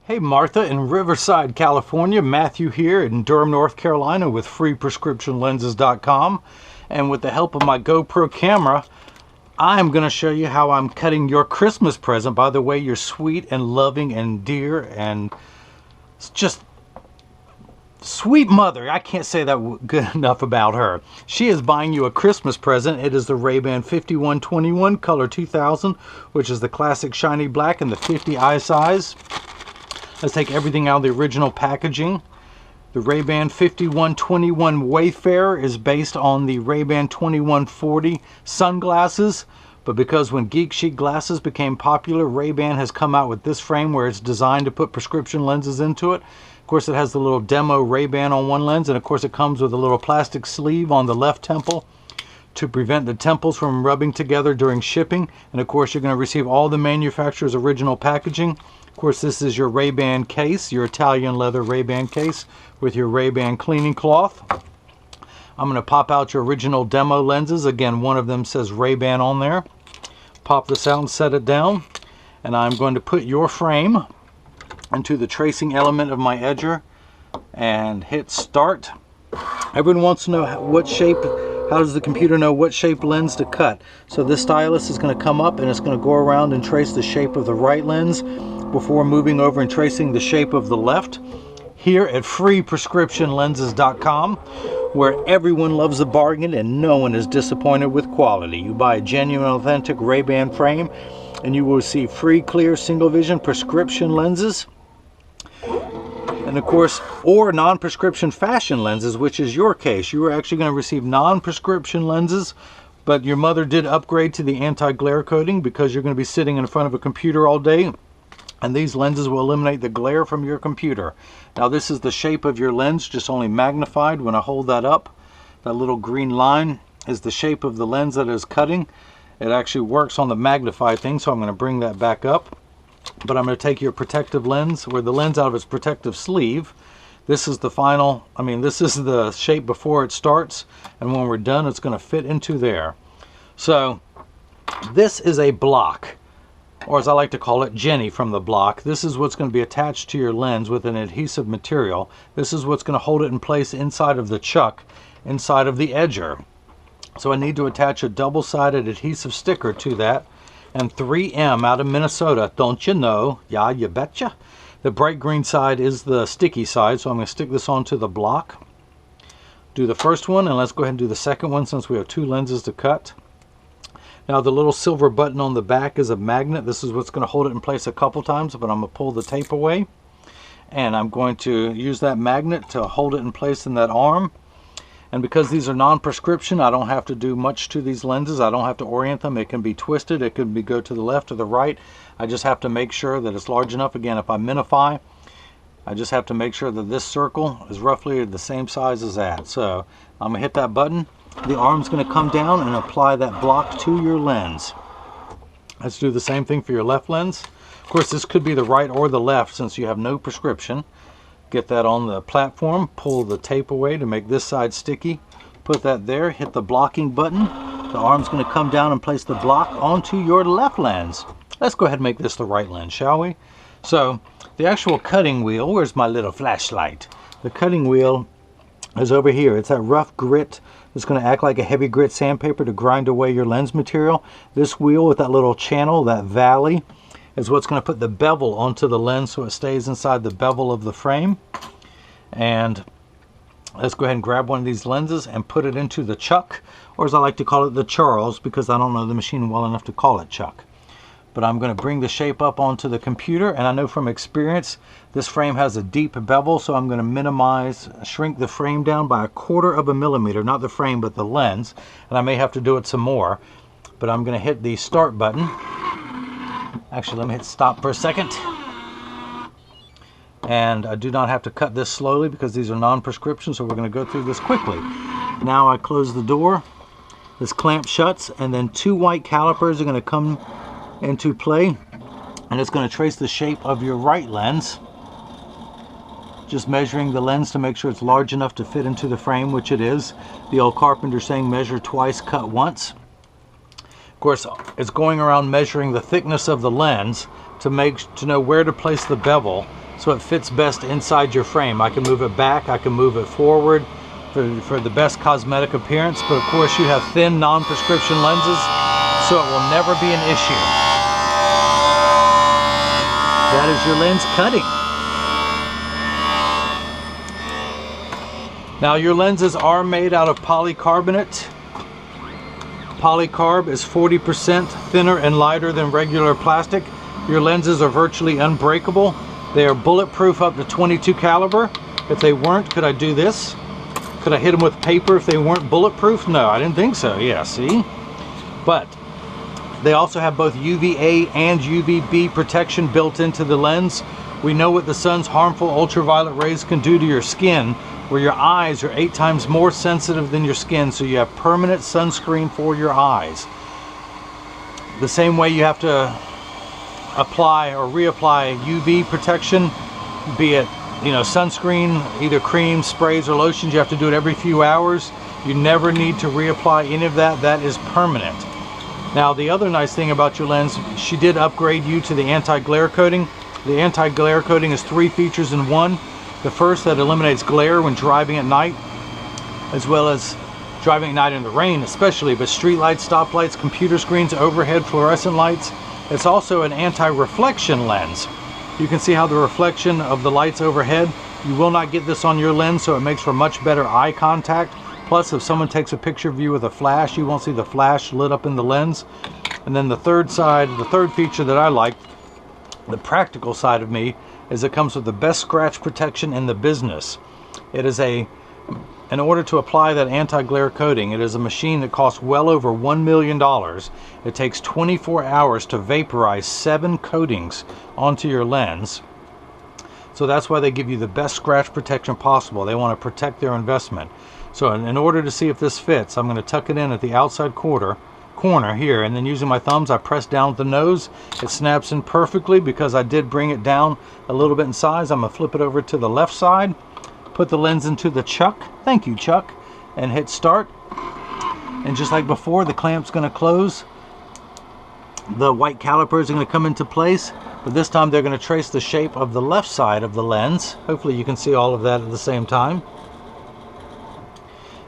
Hey Martha in Riverside, California. Matthew here in Durham, North Carolina with freeprescriptionlenses.com. And with the help of my GoPro camera, I'm going to show you how I'm cutting your Christmas present. By the way, you're sweet and loving and dear and just sweet mother. I can't say that good enough about her. She is buying you a Christmas present. It is the RayBan 5121 color 2000, which is the classic shiny black and the 50 eye size. Let's take everything out of the original packaging. The RayBan 5121 Wayfarer is based on the RayBan 2140 sunglasses, but because when Geek Chic glasses became popular, RayBan has come out with this frame where it's designed to put prescription lenses into it. Of course, it has the little demo RayBan on one lens, and of course it comes with a little plastic sleeve on the left temple to prevent the temples from rubbing together during shipping. And of course, you're going to receive all the manufacturer's original packaging. Of course, this is your RayBan case, your Italian leather RayBan case with your RayBan cleaning cloth. I'm going to pop out your original demo lenses. Again, one of them says RayBan on there. Pop this out and set it down. And I'm going to put your frame into the tracing element of my edger and hit start. Everyone wants to know what shape, how does the computer know what shape lens to cut? So this stylus is going to come up and it's going to go around and trace the shape of the right lens before moving over and tracing the shape of the left. Here at freeprescriptionlenses.com, where everyone loves a bargain and no one is disappointed with quality. You buy a genuine, authentic RayBan frame and you will receive free, clear, single vision prescription lenses. And of course, or non-prescription fashion lenses, which is your case. You are actually going to receive non-prescription lenses, but your mother did upgrade to the anti-glare coating because you're going to be sitting in front of a computer all day. And these lenses will eliminate the glare from your computer. Now this is the shape of your lens, just only magnified. When I hold that up, that little green line is the shape of the lens that is cutting. It actually works on the magnified thing, so I'm going to bring that back up. But I'm going to take your protective lens, or the lens out of its protective sleeve. This is the final, this is the shape before it starts. And when we're done, it's going to fit into there. So this is a block, or as I like to call it, Jenny from the block. This is what's going to be attached to your lens with an adhesive material. This is what's going to hold it in place inside of the chuck, inside of the edger. So I need to attach a double-sided adhesive sticker to that. And 3M out of Minnesota, don't you know? Yeah, you betcha. The bright green side is the sticky side, so I'm going to stick this onto the block. Do the first one, and let's go ahead and do the second one since we have two lenses to cut. Now the little silver button on the back is a magnet. This is what's going to hold it in place a couple times, but I'm going to pull the tape away. And I'm going to use that magnet to hold it in place in that arm. And because these are non-prescription, I don't have to do much to these lenses. I don't have to orient them. It can be twisted. It can go to the left or the right. I just have to make sure that it's large enough. Again, if I minify, I just have to make sure that this circle is roughly the same size as that. So I'm going to hit that button. The arm's going to come down and apply that block to your lens. Let's do the same thing for your left lens. Of course, this could be the right or the left since you have no prescription. Get that on the platform, pull the tape away to make this side sticky, put that there, hit the blocking button. The arm's going to come down and place the block onto your left lens. Let's go ahead and make this the right lens, shall we? So the actual cutting wheel, where's my little flashlight? The cutting wheel is over here. It's that rough grit. It's going to act like a heavy grit sandpaper to grind away your lens material. This wheel with that little channel, that valley, is what's going to put the bevel onto the lens so it stays inside the bevel of the frame. And let's go ahead and grab one of these lenses and put it into the chuck, or as I like to call it, the Charles, because I don't know the machine well enough to call it chuck. But I'm going to bring the shape up onto the computer, and I know from experience this frame has a deep bevel, so I'm going to shrink the frame down by 1/4 of a millimeter, not the frame but the lens, and I may have to do it some more. But I'm going to hit the start button. Actually, let me hit stop for a second. And I do not have to cut this slowly because these are non-prescription, so we're going to go through this quickly. Now I close the door. This clamp shuts, and then two white calipers are going to come into play, and it's going to trace the shape of your right lens. Just measuring the lens to make sure it's large enough to fit into the frame, which it is. The old carpenter saying measure twice, cut once. Of course, it's going around measuring the thickness of the lens to know where to place the bevel so it fits best inside your frame. I can move it back, I can move it forward for the best cosmetic appearance, but of course you have thin non-prescription lenses, so it will never be an issue. That is your lens cutting. Now your lenses are made out of polycarbonate. Polycarb is 40% thinner and lighter than regular plastic. Your lenses are virtually unbreakable. They are bulletproof up to 22 caliber. If they weren't, could I do this? Could I hit them with paper if they weren't bulletproof? No, I didn't think so. Yeah, see? But they also have both UVA and UVB protection built into the lens. We know what the sun's harmful ultraviolet rays can do to your skin, where your eyes are 8 times more sensitive than your skin, so you have permanent sunscreen for your eyes. The same way you have to apply or reapply UV protection, be it, you know, sunscreen, either cream, sprays, or lotions. You have to do it every few hours. You never need to reapply any of that. That is permanent. Now, the other nice thing about your lens, she did upgrade you to the anti-glare coating. The anti-glare coating is 3 features in one. The first, that eliminates glare when driving at night, as well as driving at night in the rain especially, but street lights, stoplights, computer screens, overhead fluorescent lights. It's also an anti-reflection lens. You can see how the reflection of the lights overhead, you will not get this on your lens, so it makes for much better eye contact. Plus, if someone takes a picture of you with a flash, you won't see the flash lit up in the lens. And then the third feature that I like, the practical side of me, is it comes with the best scratch protection in the business. It is in order to apply that anti-glare coating, it is a machine that costs well over $1 million. It takes 24 hours to vaporize 7 coatings onto your lens. So that's why they give you the best scratch protection possible. They want to protect their investment. So in order to see if this fits, I'm going to tuck it in at the outside corner here, and then using my thumbs I press down with the nose. It snaps in perfectly because I did bring it down a little bit in size. I'm going to flip it over to the left side, put the lens into the chuck, thank you Chuck, and hit start. And just like before, the clamp's going to close. The white calipers are going to come into place, but this time they're going to trace the shape of the left side of the lens. Hopefully you can see all of that at the same time.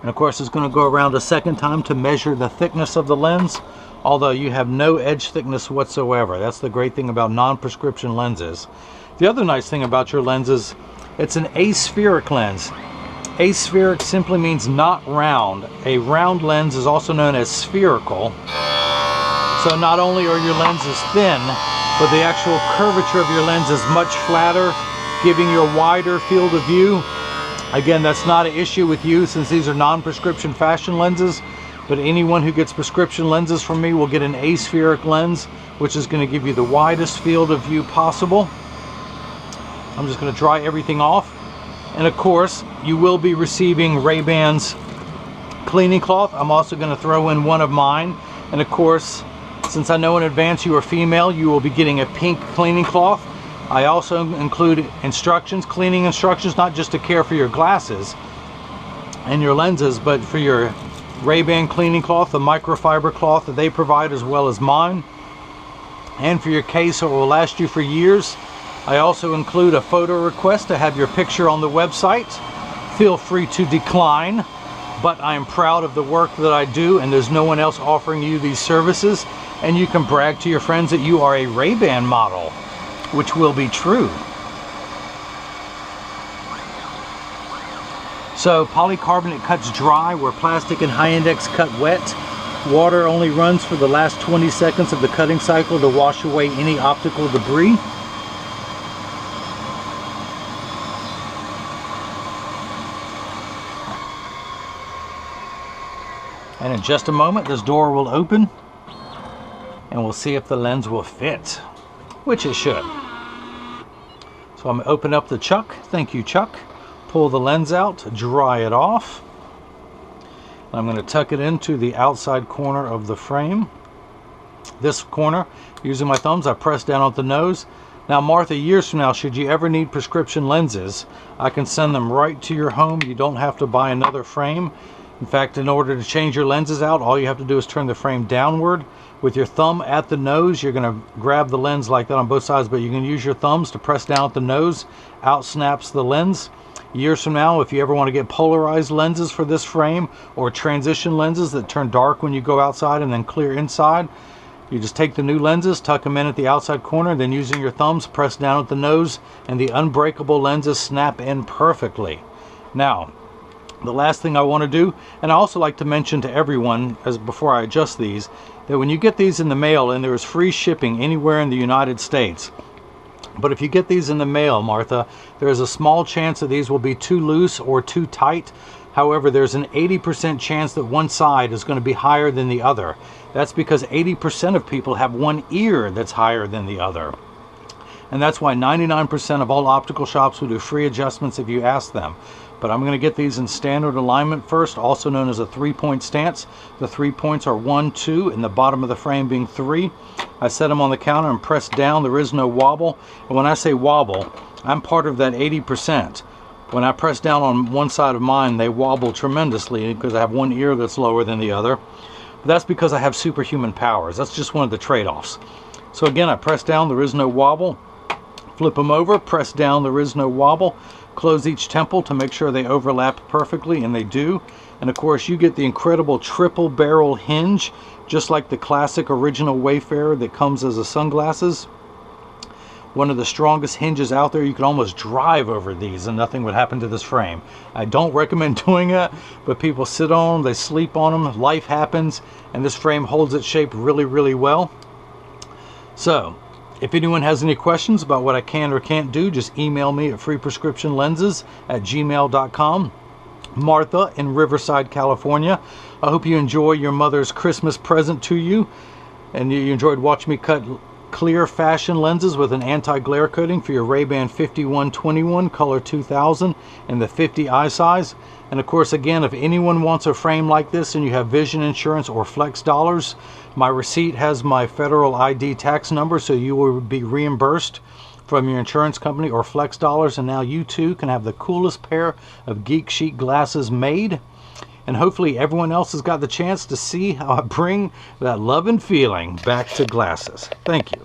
And of course it's going to go around a second time to measure the thickness of the lens, although you have no edge thickness whatsoever. That's the great thing about non-prescription lenses. The other nice thing about your lens is it's an aspheric lens. Aspheric simply means not round. A round lens is also known as spherical. So not only are your lenses thin, but the actual curvature of your lens is much flatter, giving you a wider field of view. Again, that's not an issue with you since these are non-prescription fashion lenses, but anyone who gets prescription lenses from me will get an aspheric lens, which is going to give you the widest field of view possible. I'm just going to dry everything off. And of course, you will be receiving RayBan's cleaning cloth. I'm also going to throw in one of mine. And of course, since I know in advance you are female, you will be getting a pink cleaning cloth. I also include instructions, cleaning instructions, not just to care for your glasses and your lenses, but for your RayBan cleaning cloth, the microfiber cloth that they provide, as well as mine. And for your case, so it will last you for years. I also include a photo request to have your picture on the website. Feel free to decline, but I am proud of the work that I do, and there's no one else offering you these services. And you can brag to your friends that you are a RayBan model, which will be true. So polycarbonate cuts dry where plastic and high index cut wet. Water only runs for the last 20 seconds of the cutting cycle to wash away any optical debris. And in just a moment, this door will open and we'll see if the lens will fit, which it should. So I'm going to open up the chuck. Thank you, Chuck. Pull the lens out, dry it off. I'm going to tuck it into the outside corner of the frame. This corner, using my thumbs, I press down on the nose. Now, Martha, years from now, should you ever need prescription lenses, I can send them right to your home. You don't have to buy another frame. In fact, in order to change your lenses out, all you have to do is turn the frame downward. With your thumb at the nose, you're going to grab the lens like that on both sides, but you can use your thumbs to press down at the nose. Out snaps the lens. Years from now, if you ever want to get polarized lenses for this frame, or transition lenses that turn dark when you go outside and then clear inside, you just take the new lenses, tuck them in at the outside corner, then using your thumbs, press down at the nose, and the unbreakable lenses snap in perfectly. Now, the last thing I want to do, and I also like to mention to everyone, as before I adjust these, that when you get these in the mail, and there is free shipping anywhere in the United States, but if you get these in the mail, Martha, there is a small chance that these will be too loose or too tight. However, there's an 80% chance that one side is going to be higher than the other. That's because 80% of people have one ear that's higher than the other. And that's why 99% of all optical shops will do free adjustments if you ask them. But I'm going to get these in standard alignment first, also known as a 3-point stance. The 3 points are 1, 2, and the bottom of the frame being 3. I set them on the counter and press down. There is no wobble. And when I say wobble, I'm part of that 80%. When I press down on one side of mine, they wobble tremendously because I have one ear that's lower than the other. But that's because I have superhuman powers. That's just one of the trade-offs. So again, I press down, there is no wobble. Flip them over, press down, there is no wobble. Close each temple to make sure they overlap perfectly, and they do. And of course, you get the incredible triple barrel hinge, just like the classic original Wayfarer that comes as a sunglasses. One of the strongest hinges out there. You could almost drive over these and nothing would happen to this frame. I don't recommend doing it, but people sit on them, they sleep on them, life happens, and this frame holds its shape really, really well. So, if anyone has any questions about what I can or can't do, just email me at freeprescriptionlenses@gmail.com. Martha in Riverside, California. I hope you enjoy your mother's Christmas present to you, and you enjoyed watching me cut clear fashion lenses with an anti-glare coating for your RayBan 5121 color 2000 and the 50 eye size. And of course, again, if anyone wants a frame like this and you have vision insurance or flex dollars, my receipt has my federal ID tax number, so you will be reimbursed from your insurance company or flex dollars, and now you too can have the coolest pair of Geek Chic glasses made. And hopefully everyone else has got the chance to see how I bring that love and feeling back to glasses. Thank you.